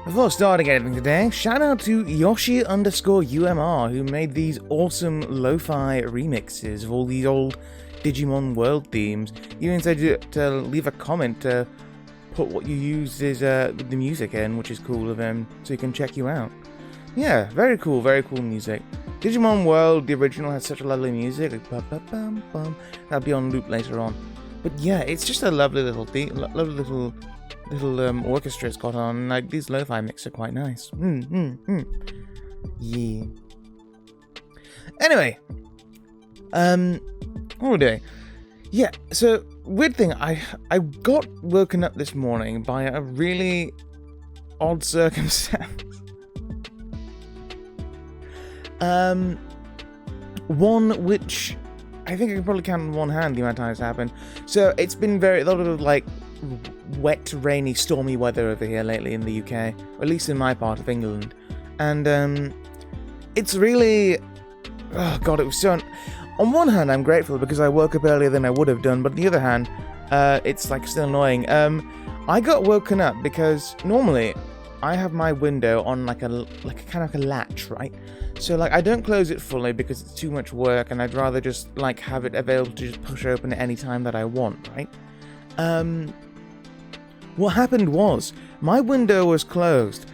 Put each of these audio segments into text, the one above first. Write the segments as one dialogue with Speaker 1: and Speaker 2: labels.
Speaker 1: Before starting anything today, shout out to Yoshi_UMR who made these awesome lo-fi remixes of all these old Digimon world themes. You even said to leave a comment to put what you use is with the music in, which is cool of him, so he can check you out. Yeah, very cool music. Digimon World, the original, has such a lovely music. Like, bum, bum, bum, bum. That'll be on loop later on. But yeah, it's just a lovely little little orchestra it's got on. Like, these lo-fi mixes are quite nice. Yeah. Anyway, what were we doing? Yeah, so weird thing, I got woken up this morning by a really odd circumstance. One which I think I can probably count on one hand the amount of times it's happened. So it's been a lot of like wet, rainy, stormy weather over here lately in the UK, or at least in my part of England, and it's really, oh god, it was so. On one hand, I'm grateful because I woke up earlier than I would have done, but on the other hand, it's like still annoying. I got woken up because normally I have my window on like a kind of like a latch, right? So like I don't close it fully because it's too much work, and I'd rather just like have it available to just push open at any time that I want, right? What happened was my window was closed.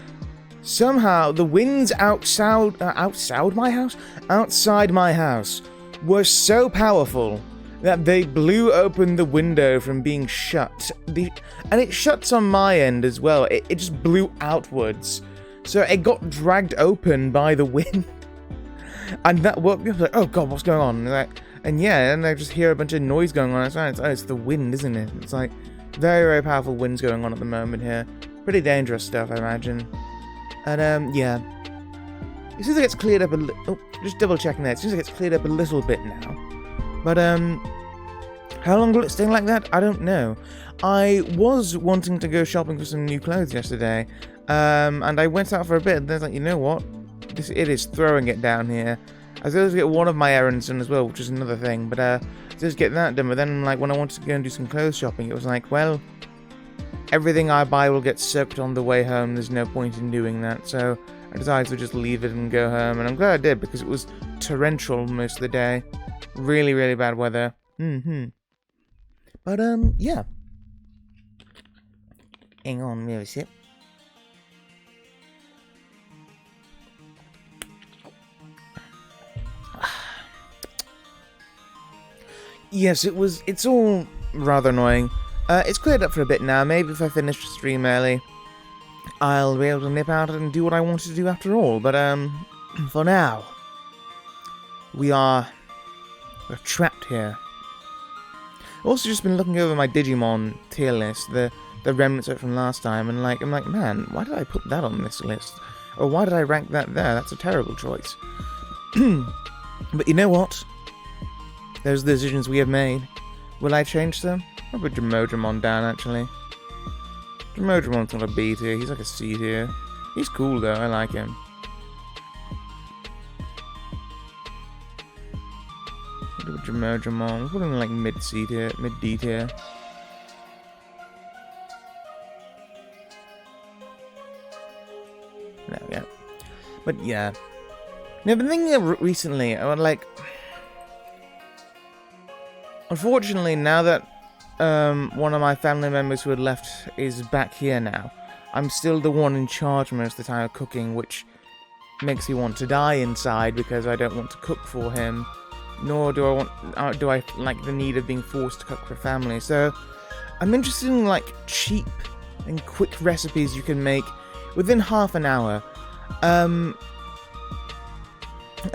Speaker 1: Somehow the winds outside my house were so powerful that they blew open the window from being shut. And it shuts on my end as well. It just blew outwards. So it got dragged open by the wind. And that woke me up like, oh god, what's going on? And yeah, and I just hear a bunch of noise going on. It's the wind, isn't it? It's like very, very powerful winds going on at the moment here. Pretty dangerous stuff, I imagine. And yeah. It seems like it's cleared up a little. Oh, just double checking that. It seems like it's cleared up a little bit now. But how long will it stay like that? I don't know. I was wanting to go shopping for some new clothes yesterday. And I went out for a bit, and then I was like, you know what? It is throwing it down here. I was supposed to get one of my errands done as well, which is another thing. But just get that done. But then, like, when I wanted to go and do some clothes shopping, it was like, well, everything I buy will get soaked on the way home. There's no point in doing that. So I decided to just leave it and go home. And I'm glad I did, because it was torrential most of the day. Really, really bad weather. But yeah. Hang on, where is it? Yes, it's all rather annoying. It's cleared up for a bit now. Maybe if I finish the stream early, I'll be able to nip out and do what I wanted to do after all. But for now, we're trapped here. I've also just been looking over my Digimon tier list, the remnants of it from last time, and I'm like, man, why did I put that on this list? Or why did I rank that there? That's a terrible choice. But you know what? Those are the decisions we have made. Will I change them? I'll put Jimodramon down, actually. Jimodramon's not a B tier, he's like a C tier. He's cool though, I like him. We'll do Jimodramon. We'll put him in like mid-C tier, mid-D tier. There we go. But yeah. Now, I've been thinking recently, unfortunately, now that one of my family members who had left is back here now, I'm still the one in charge most of the time of cooking, which makes me want to die inside because I don't want to cook for him, nor do I like the need of being forced to cook for family. So I'm interested in like cheap and quick recipes you can make within half an hour.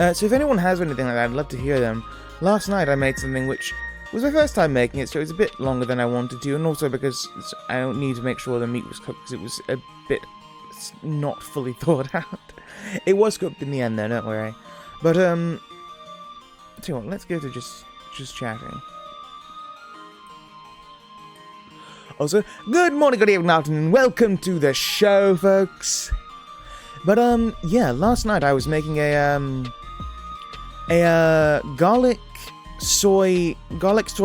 Speaker 1: So if anyone has anything like that, I'd love to hear them. Last night I made something which was my first time making it, so it was a bit longer than I wanted to, and also because I don't need to make sure the meat was cooked, because it was a bit not fully thought out. It was cooked in the end though, don't worry. But, tell you what, let's go to just chatting. Also, good morning, good evening, afternoon, welcome to the show, folks. But, yeah, last night I was making a garlic soy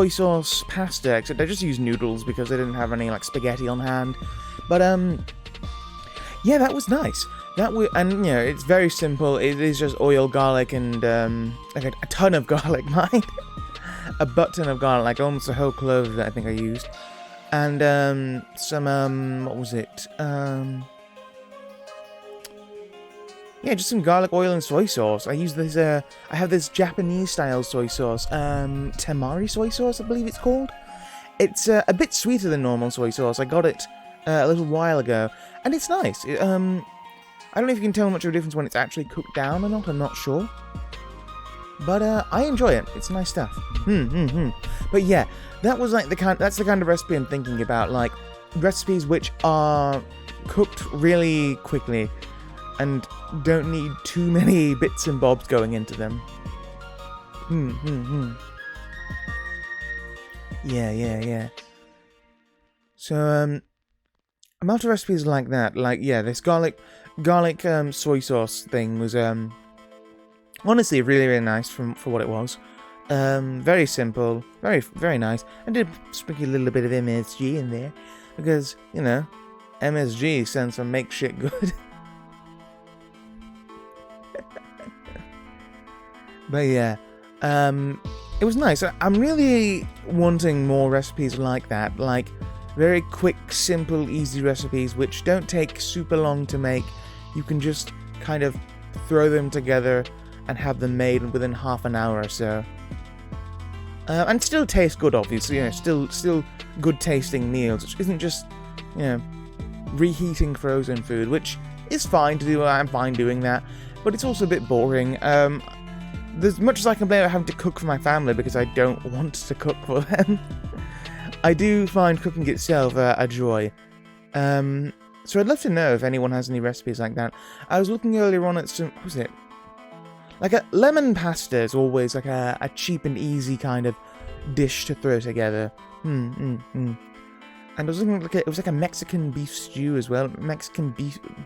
Speaker 1: sauce pasta, except I just used noodles because I didn't have any like spaghetti on hand. But yeah, that was nice. And you know, it's very simple. It is just oil, garlic, and like a ton of garlic, mind, a butt ton of garlic, like almost a whole clove that I think I used, and some what was it? Yeah, just some garlic oil and soy sauce. I use this, I have this Japanese-style soy sauce, Temari soy sauce, I believe it's called. It's a bit sweeter than normal soy sauce. I got it a little while ago, and it's nice. I don't know if you can tell much of a difference when it's actually cooked down or not, I'm not sure. But I enjoy it. It's nice stuff. But yeah, that was like that's the kind of recipe I'm thinking about, like recipes which are cooked really quickly and don't need too many bits and bobs going into them. Yeah. So I'm after recipes like that. Like, yeah, this garlic soy sauce thing was honestly really nice for what it was. Very simple, very nice. I did sprinkle a little bit of MSG in there because, you know, MSG stands for make shit good. But yeah, it was nice. I'm really wanting more recipes like that, like very quick, simple, easy recipes which don't take super long to make. You can just kind of throw them together and have them made within half an hour or so. And still taste good, obviously, you know, still good tasting meals, which isn't just, you know, reheating frozen food, which is fine to do. I'm fine doing that, but it's also a bit boring. As much as I complain about having to cook for my family because I don't want to cook for them, I do find cooking itself a joy. So I'd love to know if anyone has any recipes like that. I was looking earlier on at some, what was it? Like a lemon pasta is always like a cheap and easy kind of dish to throw together. And I was looking at it was like a Mexican beef stew as well. Mexican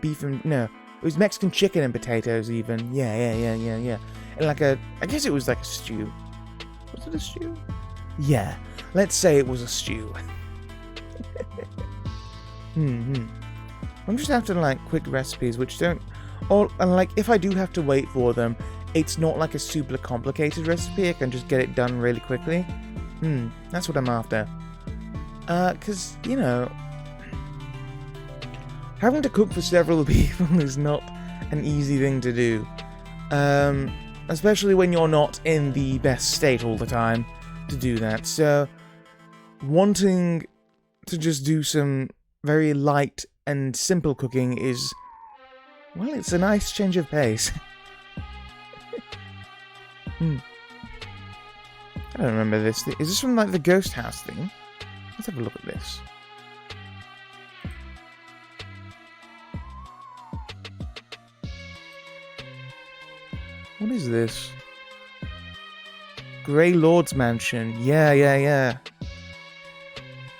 Speaker 1: beef and no, it was Mexican chicken and potatoes even. Yeah. And like I guess it was like a stew. Was it a stew? Yeah, let's say it was a stew. I'm just after like quick recipes which don't, and like if I do have to wait for them, it's not like a super complicated recipe. I can just get it done really quickly. That's what I'm after. Cause you know, having to cook for several people is not an easy thing to do. Especially when you're not in the best state all the time to do that. So, wanting to just do some very light and simple cooking is, well, it's a nice change of pace. I don't remember this. Is this from, like, the ghost house thing? Let's have a look at this. What is this? Grey Lord's Mansion. Yeah.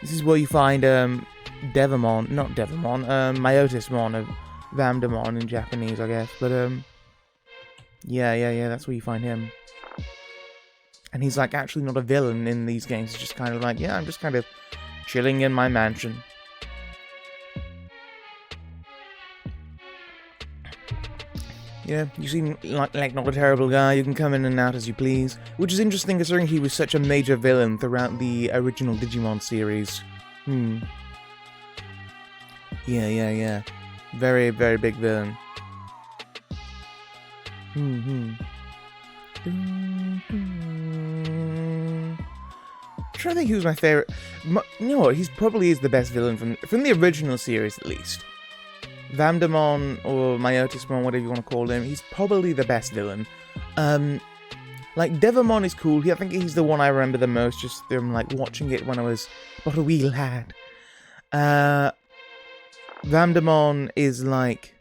Speaker 1: This is where you find Devamon, not Devamon, Myotismon of Vamdamon in Japanese, I guess. But yeah, that's where you find him. And he's like actually not a villain in these games. He's just kind of like, yeah, I'm just kind of chilling in my mansion. Yeah, you seem like not a terrible guy. You can come in and out as you please. Which is interesting considering he was such a major villain throughout the original Digimon series. Yeah. Very, very big villain. I'm trying to think who's my favorite. You know what? He probably is the best villain from the original series, at least. Vamdamon or Myotismon, whatever you want to call him, he's probably the best villain. Like Devamon is cool. I think he's the one I remember the most, just from like watching it when I was but a wee lad. Vamdamon is like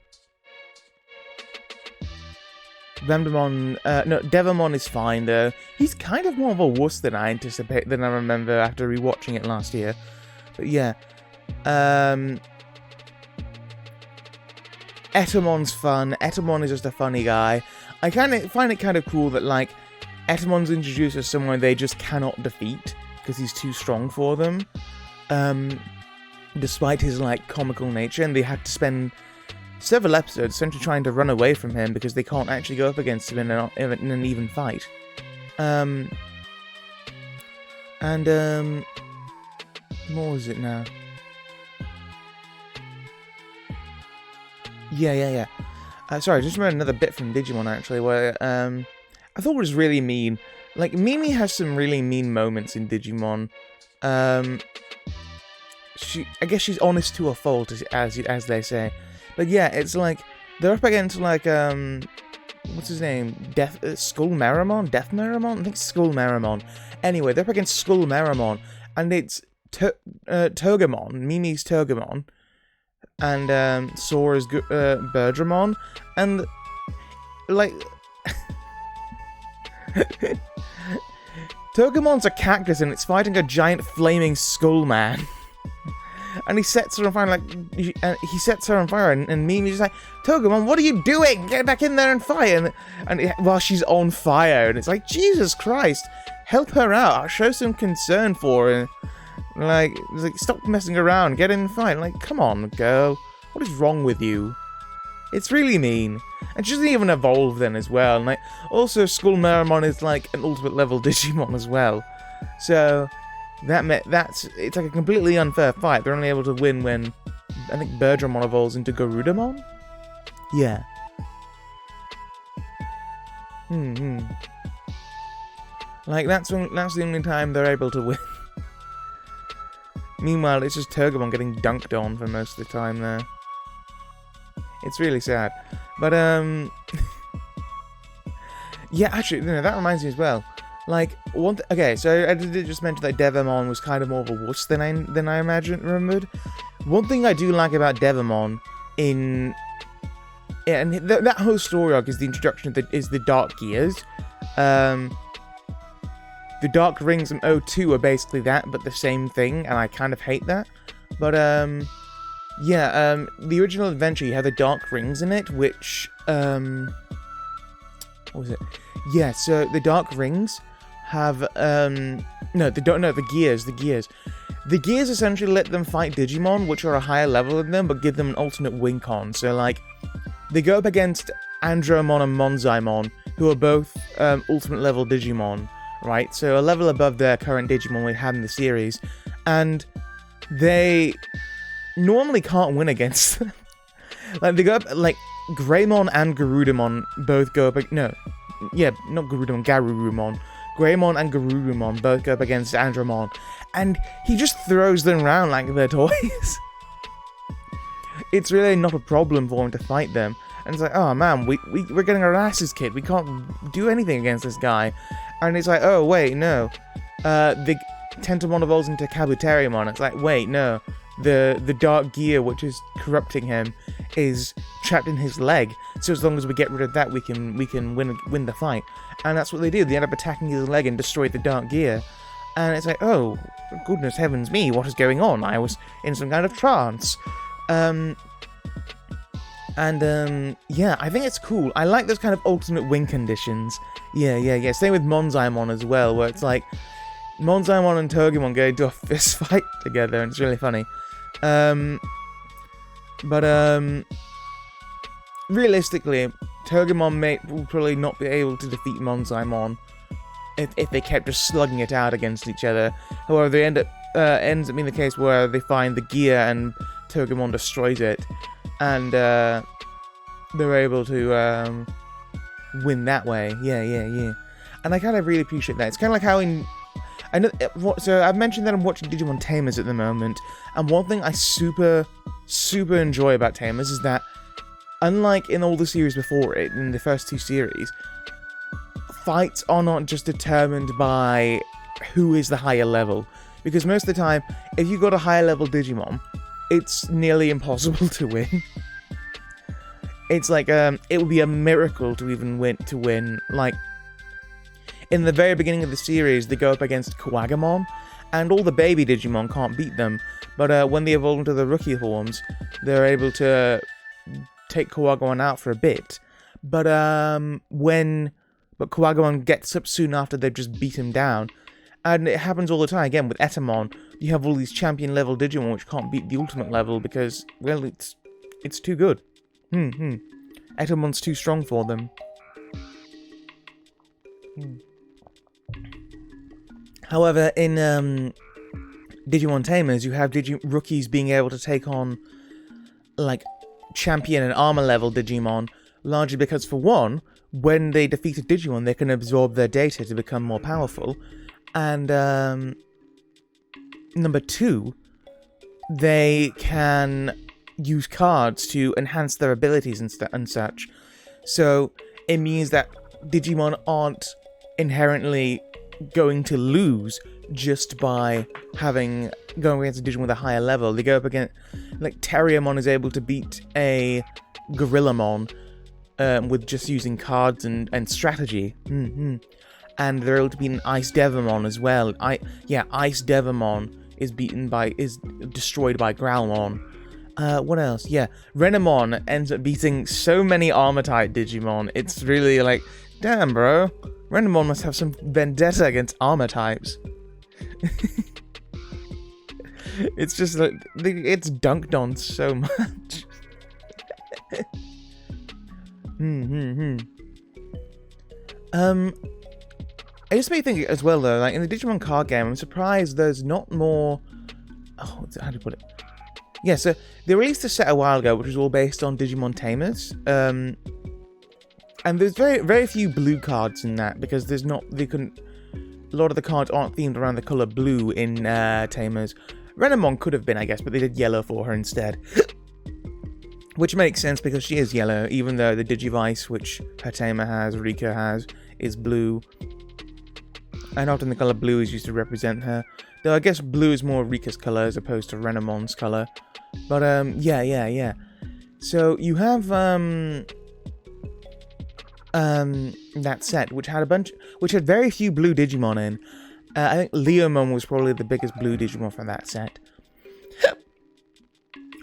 Speaker 1: Devamon is fine though. He's kind of more of a wuss than I remember after rewatching it last year. But yeah. Etamon's fun. Etamon is just a funny guy. I kind of find it kind of cool that like Etamon's introduced as someone they just cannot defeat because he's too strong for them. Despite his like comical nature, and they had to spend several episodes essentially trying to run away from him because they can't actually go up against him in an even fight. What was it now? Yeah. Sorry, I just remembered another bit from Digimon, actually, where, I thought it was really mean. Like, Mimi has some really mean moments in Digimon. I guess she's honest to a fault, as they say. But yeah, it's like, they're up against, like, what's his name? Skull Meramon? Death Meramon? I think Skull Meramon. Anyway, they're up against Skull Meramon, and it's Togemon, Mimi's Togemon, and Sora's Birdramon, and, like... Togemon's a cactus and it's fighting a giant flaming skull man. And he sets her on fire, he sets her on fire, and Mimi's just like, Togemon, what are you doing? Get back in there and fight! And while she's on fire, and it's like, Jesus Christ, help her out, show some concern for her. Like, stop messing around, get in and fight. Like, come on, girl, what is wrong with you? It's really mean. And she doesn't even evolve then as well. And, like, also, Skull Meramon is like an ultimate level Digimon as well. So it's like a completely unfair fight. They're only able to win when I think Birdramon evolves into Garudamon? Yeah. Like, that's the only time they're able to win. Meanwhile, it's just Togemon getting dunked on for most of the time there. It's really sad. But, yeah, actually, that reminds me as well. Like, okay, so I did just mention that Devamon was kind of more of a wuss than I remembered. One thing I do like about Devamon and that whole story arc is the introduction is the Dark Gears. The Dark Rings and O2 are basically that, but the same thing, and I kind of hate that. But, yeah, the original adventure, you have the Dark Rings in it, which, what was it? Yeah, so the Dark Rings have, the Gears. The Gears essentially let them fight Digimon, which are a higher level than them, but give them an alternate win con. So, like, they go up against Andromon and Monzaimon, who are both, ultimate level Digimon, right? So a level above their current Digimon we had in the series, and they normally can't win against them. Like, they go up, like, Greymon and Garudamon both go up, not Garudamon, Garurumon. Greymon and Garurumon both go up against Andromon, and he just throws them around like they're toys. It's really not a problem for him to fight them, and it's like, oh man, we're getting our asses kicked, we can't do anything against this guy. And it's like, oh wait, no. The Tentomon evolves into Kabuterimon, it's like, wait, no. The Dark Gear, which is corrupting him, is trapped in his leg. So as long as we get rid of that, we can win the fight. And that's what they do. They end up attacking his leg and destroy the Dark Gear. And it's like, oh, goodness heavens me, what is going on? I was in some kind of trance. Yeah, I think it's cool. I like those kind of ultimate win conditions. Yeah. Same with Monzaimon as well, where it's like Monzaimon and Togemon go into a fist fight together, and it's really funny. Realistically, Togemon will probably not be able to defeat Monzaimon if they kept just slugging it out against each other. However, they ends up being the case where they find the gear and Togemon destroys it, and they're able to win that way. Yeah. And I kind of really appreciate that. It's kind of like how so I've mentioned that I'm watching Digimon Tamers at the moment, and one thing I super enjoy about Tamers is that, unlike in all the series before it, in the first two series, fights are not just determined by who is the higher level. Because most of the time, if you got a higher level Digimon, it's nearly impossible to win. It's like, it would be a miracle to even win. Like, in the very beginning of the series, they go up against Kuwagamon, and all the baby Digimon can't beat them. But when they evolve into the rookie forms, they're able to take Kuwagamon out for a bit. But Kuwagamon gets up soon after they've just beat him down. And it happens all the time. Again, with Etamon, you have all these champion level Digimon which can't beat the ultimate level because, well, it's too good. Etamon's too strong for them. However, in Digimon Tamers, you have rookies being able to take on, like, champion and armor level Digimon, largely because, for one, when they defeat a Digimon, they can absorb their data to become more powerful, and number two, they can use cards to enhance their abilities and such. So it means that Digimon aren't inherently going to lose just by going against a Digimon with a higher level. They go up against, like, Terriermon is able to beat a Gorillamon with just using cards and strategy. And they're able to beat an Ice Devamon as well. Ice Devamon is destroyed by Growlmon. What else? Yeah, Renamon ends up beating so many Armor-type Digimon. It's really like, damn, bro. Renamon must have some vendetta against Armor types. It's just like, it's dunked on so much. It just made me think as well, though, like, in the Digimon card game, I'm surprised there's not more... Oh, how do you put it? Yeah, so they released a set a while ago, which was all based on Digimon Tamers. And there's very, very few blue cards in that, because a lot of the cards aren't themed around the color blue in Tamers. Renamon could have been, I guess, but they did yellow for her instead. Which makes sense, because she is yellow, even though the Digivice, which her Tamer has, Rika has, is blue. And often the color blue is used to represent her. Though I guess blue is more Rika's color as opposed to Renamon's color. But, yeah. So, you have, that set, which had very few blue Digimon in. I think Leomon was probably the biggest blue Digimon from that set. And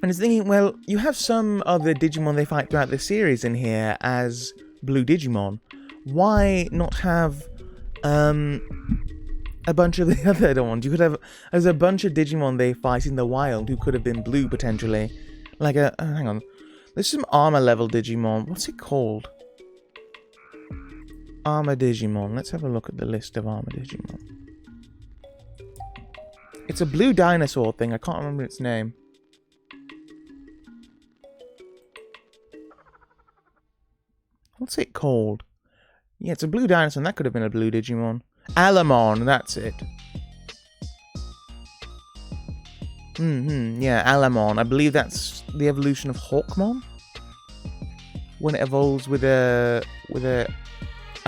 Speaker 1: I was thinking, well, you have some of the Digimon they fight throughout the series in here as blue Digimon. Why not have a bunch of the other ones? You could have... There's a bunch of Digimon they fight in the wild who could have been blue, potentially. Like a... hang on. There's some armor level Digimon. What's it called? Armor Digimon. Let's have a look at the list of armor Digimon. It's a blue dinosaur thing. I can't remember its name. What's it called? Yeah, it's a blue dinosaur, and that could have been a blue Digimon. Alamon, that's it. Yeah, Alamon. I believe that's the evolution of Hawkmon? When it evolves with a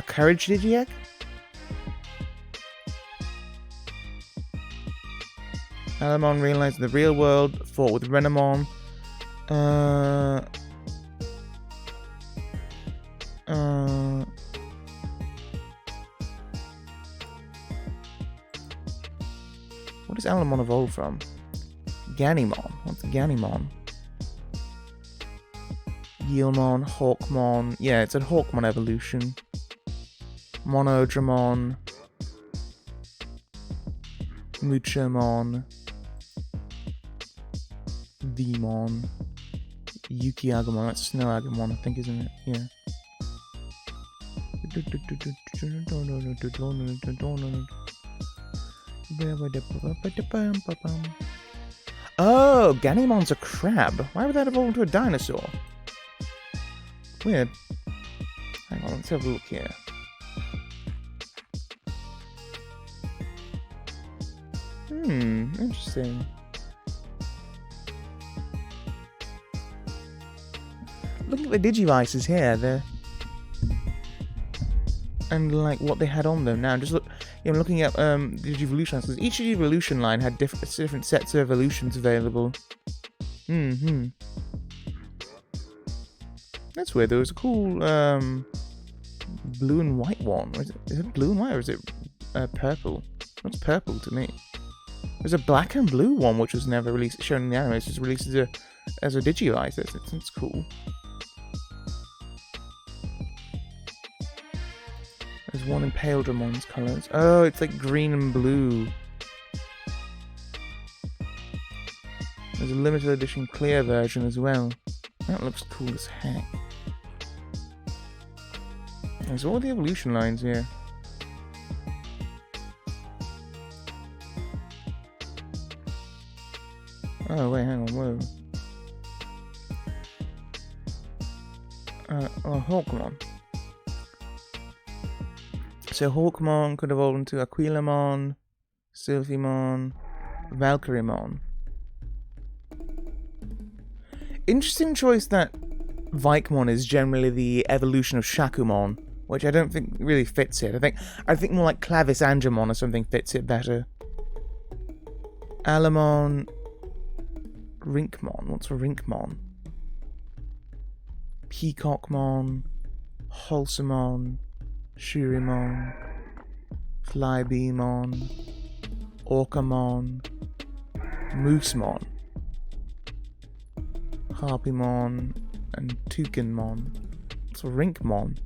Speaker 1: Courage Digiegg? Alamon realized the real world, fought with Renamon. What does Alamon evolve from? Ganimon. What's Ganimon? Guilmon, Hawkmon. Yeah, it's a Hawkmon evolution. Monodramon. Muchomon. Vmon. Yuki Agumon. That's Snow Agumon, I think, isn't it? Yeah. Oh, Ganymon's a crab. Why would that evolve into a dinosaur? Weird. Hang on, let's have a look here. Interesting. Look at the Digivices here, and like what they had on them. Now, just look. I'm looking at Digivolution lines, because each Digivolution line had different sets of evolutions available. That's weird. There was a cool blue and white one. Is it blue and white, or is it purple? What's purple to me? There's a black and blue one which was never released, shown in the anime. It's just released as a Digivice. That's cool. There's one in Pale Dramon's colours. Oh, it's like green and blue. There's a limited edition clear version as well. That looks cool as heck. There's all the evolution lines here. Oh, wait, hang on, whoa. Hawkmon. So Hawkmon could evolve into Aquilamon, Sylphimon, Valkyriemon. Interesting choice that Vikemon is generally the evolution of Shakumon, which I don't think really fits it. I think more like Clavis Angemon or something fits it better. Alamon, Rinkmon. What's a Rinkmon? Peacockmon, Wholesomon, Shurimon, Flybeamon, Orcamon, Moosemon, Harpymon, and Toucanmon. What's a Rinkmon?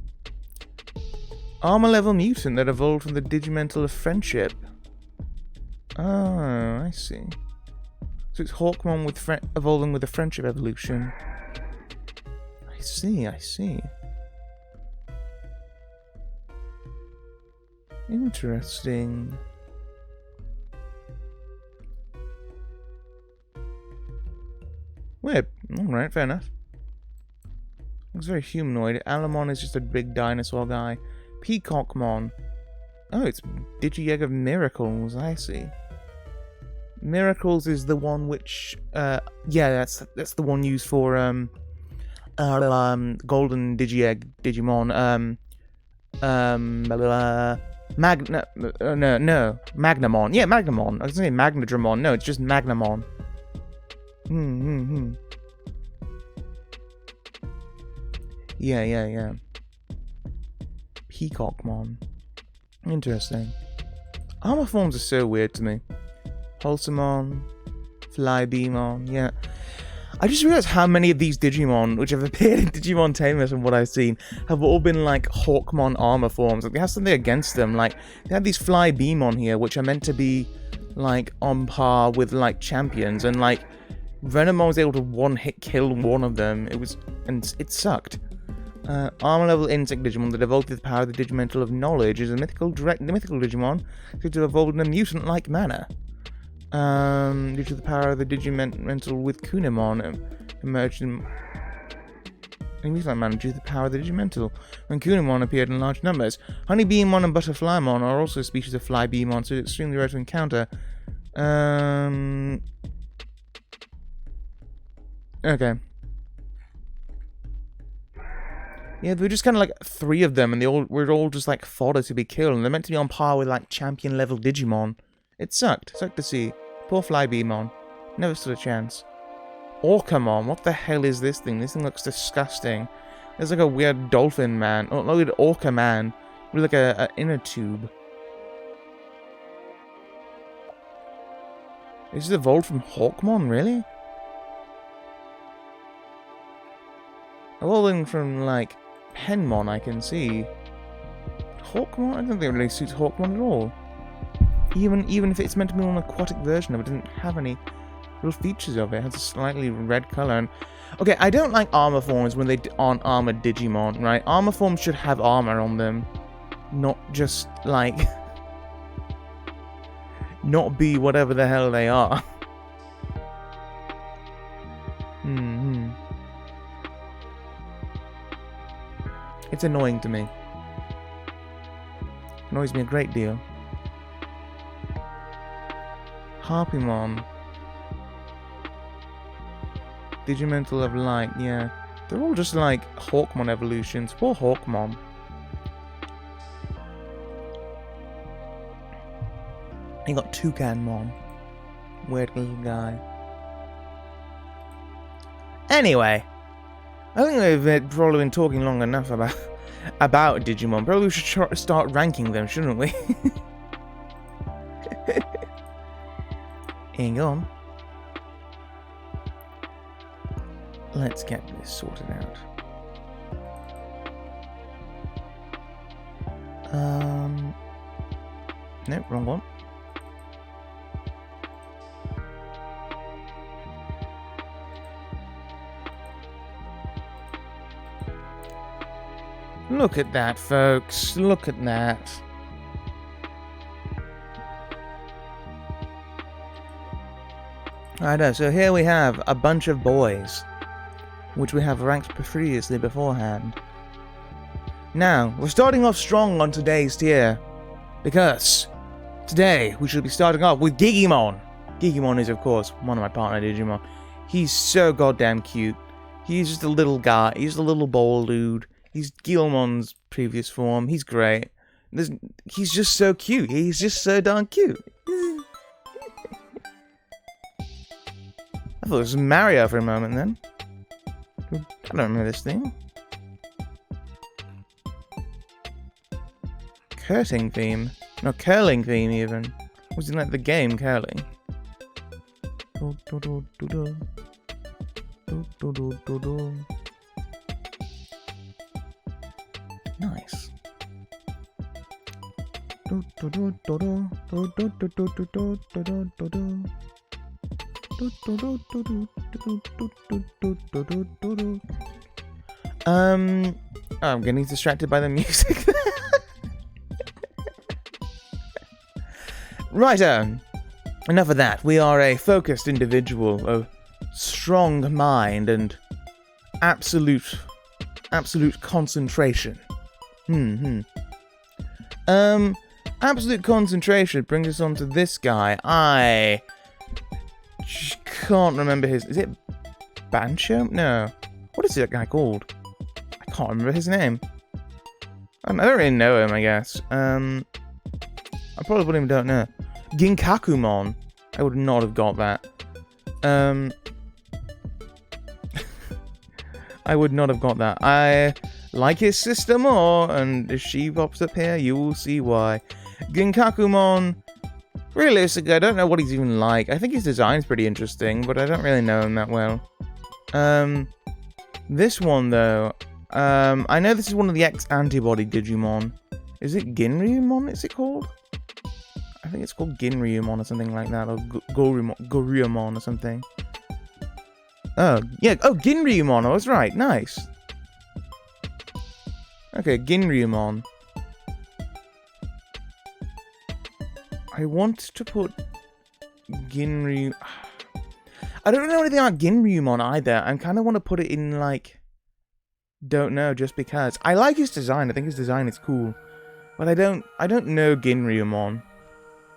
Speaker 1: Armor level mutant that evolved from the Digimental of Friendship. Oh, I see. So it's Hawkmon with evolving with the Friendship evolution. I see. Interesting. Weird. Alright, fair enough. Looks very humanoid. Alamon is just a big dinosaur guy. Peacockmon. Oh, it's Digi-Egg of Miracles, I see. Miracles is the one which yeah, that's the one used for golden Digi-Egg Digimon. Magnamon. Yeah, Magnamon. I was gonna say Magnadramon. No, it's just Magnamon. Yeah. Peacockmon. Interesting. Armor forms are so weird to me. Wholesomon, Flybeamon, yeah. I just realized how many of these Digimon, which have appeared in Digimon Tamers from what I've seen, have all been like Hawkmon armor forms. Like, they have something against them. Like, they have these Flybeamon here, which are meant to be like on par with like champions, and like Venomon was able to one-hit kill one of them. It sucked. Armor level insect Digimon that evolved with the power of the Digimental of Knowledge is a mythical Digimon said to have evolved in a mutant-like manner. Due to the power of the Digimental with Kunimon emerged in a mutant manner due to the power of the Digimental when Kunimon appeared in large numbers. Honeybeamon and Butterflymon are also species of Flybeamon, so it's extremely rare to encounter. Okay. Yeah, there were just kind of like 3 of them, and we're all just like fodder to be killed, and they're meant to be on par with like champion level Digimon. It sucked. Sucked to see. Poor Flybeamon. Never stood a chance. Orcamon. What the hell is this thing? This thing looks disgusting. There's like a weird dolphin man. Oh, look at Orca man. With like a inner tube. Is this evolved from Hawkmon, really? Evolving from like Penmon, I can see. Hawkmon? I don't think it really suits Hawkmon at all. Even if it's meant to be an aquatic version of it, didn't have any real features of it. It has a slightly red color. And okay, I don't like armor forms when they aren't armored Digimon, right? Armor forms should have armor on them, not just like not be whatever the hell they are. It's annoying to me. Annoys me a great deal. Harpymon. Digimental of Light, yeah. They're all just like Hawkmon evolutions. Poor Hawkmon. You got Toucanmon. Weird little guy. Anyway. I think we've probably been talking long enough about Digimon. Probably we should start ranking them, shouldn't we? Hang on. Let's get this sorted out. Nope, wrong one. Look at that, folks. Look at that. I know, so here we have a bunch of boys which we have ranked previously beforehand. Now, we're starting off strong on today's tier, because today we should be starting off with DIGIMON. DIGIMON is, of course, one of my partner Digimon. He's so goddamn cute. He's just a little guy. He's a little ball dude. He's Guilmon's previous form. He's great. He's just so cute. He's just so darn cute. I thought it was Mario for a moment then. I don't remember this thing. Curling theme. No, curling theme even. Was it like the game curling? Nice. I'm getting distracted by the music. Right, enough of that. We are a focused individual, a strong mind, and absolute concentration. Absolute concentration brings us on to this guy. I can't remember his... Is it Bancho? No. What is that guy called? I can't remember his name. I don't really know him, I guess. I probably don't know. Ginkakumon. I would not have got that. I would not have got that. I like his sister more, and if she pops up here, you will see why. Ginkakumon, realistically, I don't know what he's even like. I think his design's pretty interesting, but I don't really know him that well. This one, though, I know this is one of the X-Antibody Digimon. Is it Ginryumon, is it called? I think it's called Ginryumon or something like that, or Goryumon or something. Oh, yeah, oh, Ginryumon, I was right, nice. Okay, Ginryumon. I want to put Ginryu... I don't know anything about Ginryumon either. I kind of want to put it in, like... Don't know, just because. I like his design, I think his design is cool. But I don't know Ginryumon.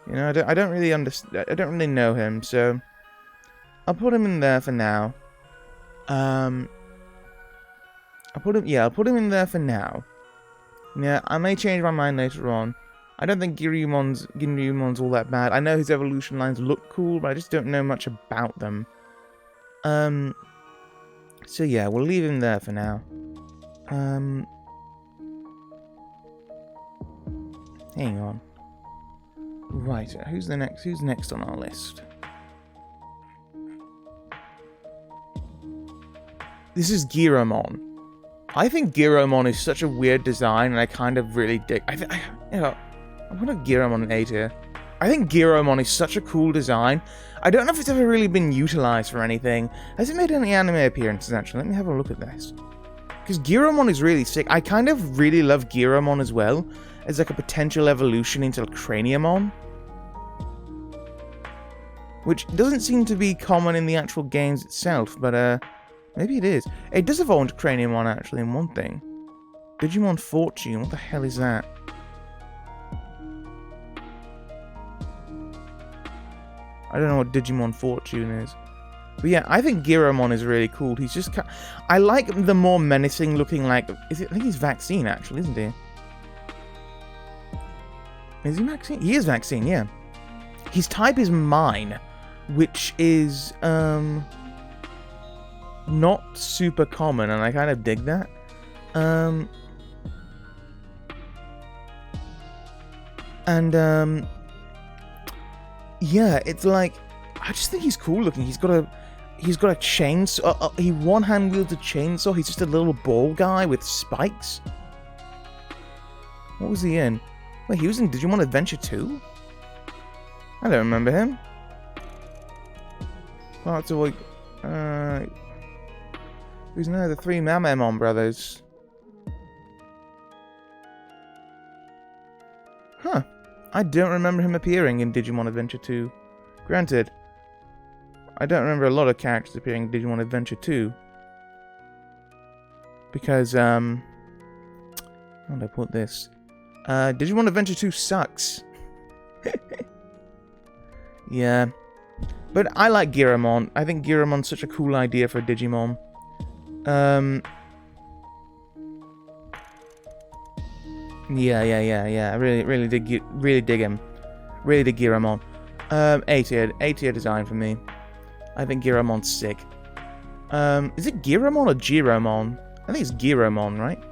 Speaker 1: You know, I don't really understand. I don't really know him, so I'll put him in there for now. I'll put him in there for now. Yeah, I may change my mind later on. I don't think Ginryumon's all that bad. I know his evolution lines look cool, but I just don't know much about them. So yeah, we'll leave him there for now. Hang on. Right, who's next on our list? This is Giromon. I think Giromon is such a weird design, and I kind of really dig. I'm gonna Giromon an A tier. I think Giromon is such a cool design. I don't know if it's ever really been utilized for anything. Has it made any anime appearances, actually? Let me have a look at this. Because Giromon is really sick. I kind of really love Giromon as well, as like a potential evolution into Craniumon. Which doesn't seem to be common in the actual games itself, but maybe it is. It does evolve into Craniumon, actually, in one thing. Digimon Fortune, what the hell is that? I don't know what Digimon Fortune is. But yeah, I think Giromon is really cool. He's just... I like the more menacing looking, like... I think he's Vaccine, actually, isn't he? Is he Vaccine? He is Vaccine, yeah. His type is Mine, which is, not super common, and I kind of dig that. Yeah, it's like, I just think he's cool looking. He's got a chainsaw. He one-hand wields a chainsaw. He's just a little ball guy with spikes. What was he in? Wait, he was in Digimon Adventure 2? I don't remember him. Parts of like, who's now the three Mamemon brothers? Huh. I don't remember him appearing in Digimon Adventure 2. Granted, I don't remember a lot of characters appearing in Digimon Adventure 2. Because, how do I put this? Digimon Adventure 2 sucks. Yeah. But I like Giramon. I think Giramon's such a cool idea for a Digimon. Yeah. I really dig him. Really dig Giramon. A tier design for me. I think Giramon's sick. Is it Giramon or Giromon? I think it's Giromon, right?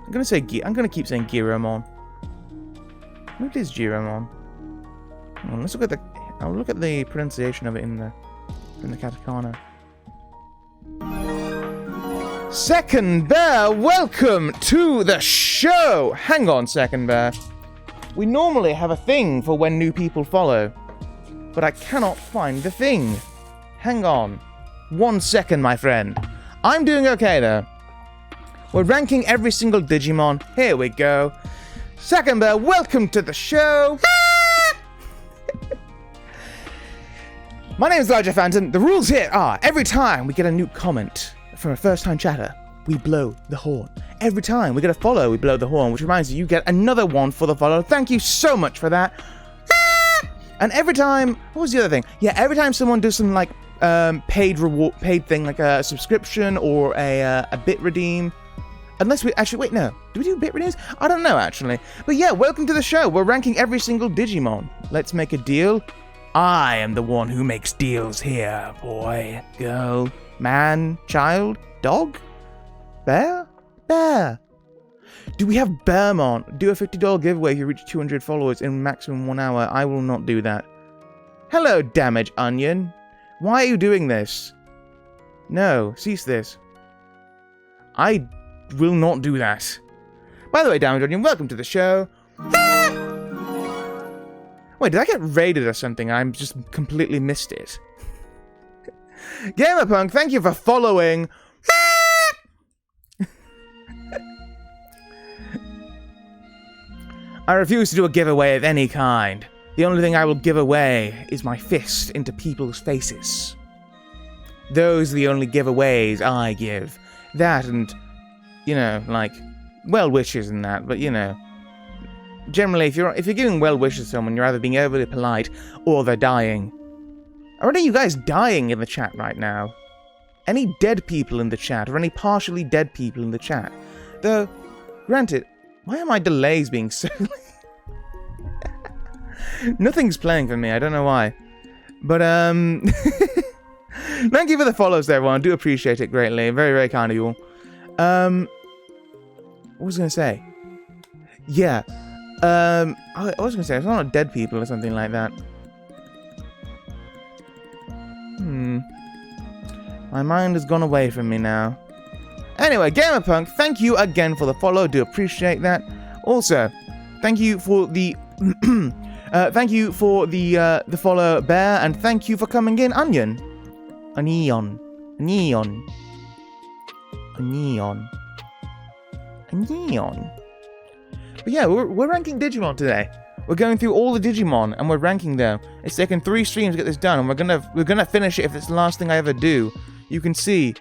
Speaker 1: I'm gonna keep saying Giromon. What is Giromon? Let's look at I'll look at the pronunciation of it in the katakana. Second Bear, welcome to the show! Hang on, Second Bear. We normally have a thing for when new people follow, but I cannot find the thing. Hang on. 1 second, my friend. I'm doing okay, though. We're ranking every single Digimon. Here we go. Second Bear, welcome to the show! My name is Elijah Phantom. The rules here are, every time we get a new comment from a first-time chatter, we blow the horn. Every time we get a follow, we blow the horn, which reminds you get another one for the follow. Thank you so much for that. And every time, what was the other thing? Yeah, every time someone does some like paid thing, like a subscription or a bit redeem. Unless we actually wait, no. Do we do bit redeems? I don't know actually. But yeah, welcome to the show. We're ranking every single Digimon. Let's make a deal. I am the one who makes deals here, boy, girl, man, child, dog, bear, bear. Do we have Bearmon? Do a $50 giveaway if you reach 200 followers in maximum 1 hour. I will not do that. Hello, Damage Onion. Why are you doing this? No, cease this. I will not do that. By the way, Damage Onion, welcome to the show. Wait, did I get raided or something? I'm just completely missed it. Gamerpunk, thank you for following. I refuse to do a giveaway of any kind. The only thing I will give away is my fist into people's faces. Those are the only giveaways I give. That and, you know, like, well wishes and that, but you know. Generally, if you're giving well wishes to someone, you're either being overly polite or they're dying. Are any of you guys dying in the chat right now? Any dead people in the chat, or any partially dead people in the chat? Though, granted, why are my delays being so... Nothing's playing for me, I don't know why. But, thank you for the follows there, everyone. I do appreciate it greatly. Very, very kind of you all. What was I going to say? Yeah. I was going to say, it's not dead people or something like that. My mind has gone away from me now. Anyway, Gamerpunk, thank you again for the follow. Do appreciate that. Also, thank you for the the follow, Bear, and thank you for coming in, Onion. Onion. But yeah, we're ranking Digimon today. We're going through all the Digimon and we're ranking them. It's taken 3 streams to get this done, and we're gonna finish it if it's the last thing I ever do. You can see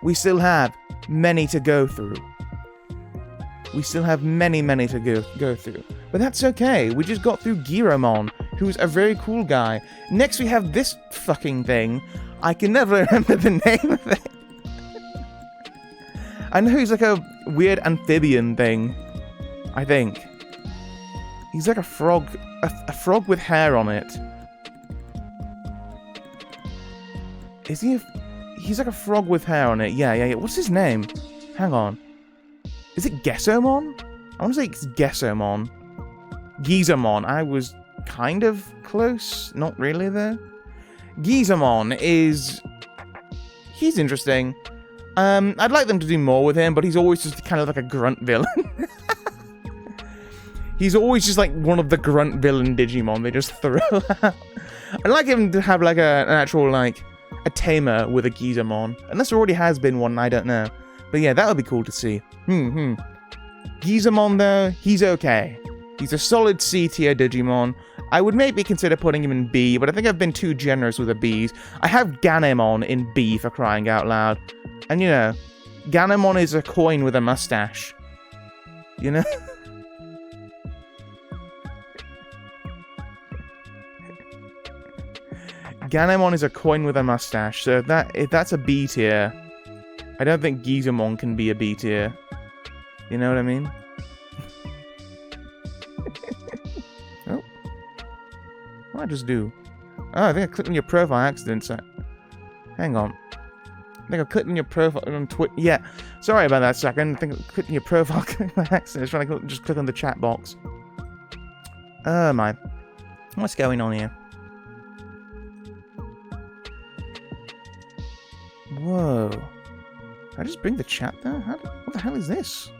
Speaker 1: we still have many to go through. We still have many to go through. But that's okay. We just got through Giramon, who's a very cool guy. Next we have this fucking thing. I can never remember the name of it. I know he's like a weird amphibian thing. I think. He's like a frog. A frog with hair on it. Is he he's like a frog with hair on it. Yeah. What's his name? Hang on. Is it Gessomon? I want to say it's Gessomon. Gizamon. I was kind of close. Not really, though. Gizamon is... He's interesting. I'd like them to do more with him, but he's always just kind of like a grunt villain. He's always just like one of the grunt villain Digimon they just throw out. I'd like him to have like an actual, like, a tamer with a Gizamon. Unless there already has been one, I don't know. But yeah, that would be cool to see. Gizamon, though, he's okay. He's a solid C tier Digimon. I would maybe consider putting him in B, but I think I've been too generous with the Bs. I have Ganemon in B for crying out loud. And you know, Ganomon is a coin with a mustache. You know? Ganomon is a coin with a mustache, so if that's a B tier, I don't think Gizamon can be a B tier. You know what I mean? Oh. What did I just do? Oh, I think I clicked on your profile accident, so... Hang on. I think I clicked on your profile on Twitter. Yeah, sorry about that second. I think I clicked on your profile by accident. I was trying to just click on the chat box. Oh my. What's going on here? Whoa. Did I just bring the chat there? What the hell is this?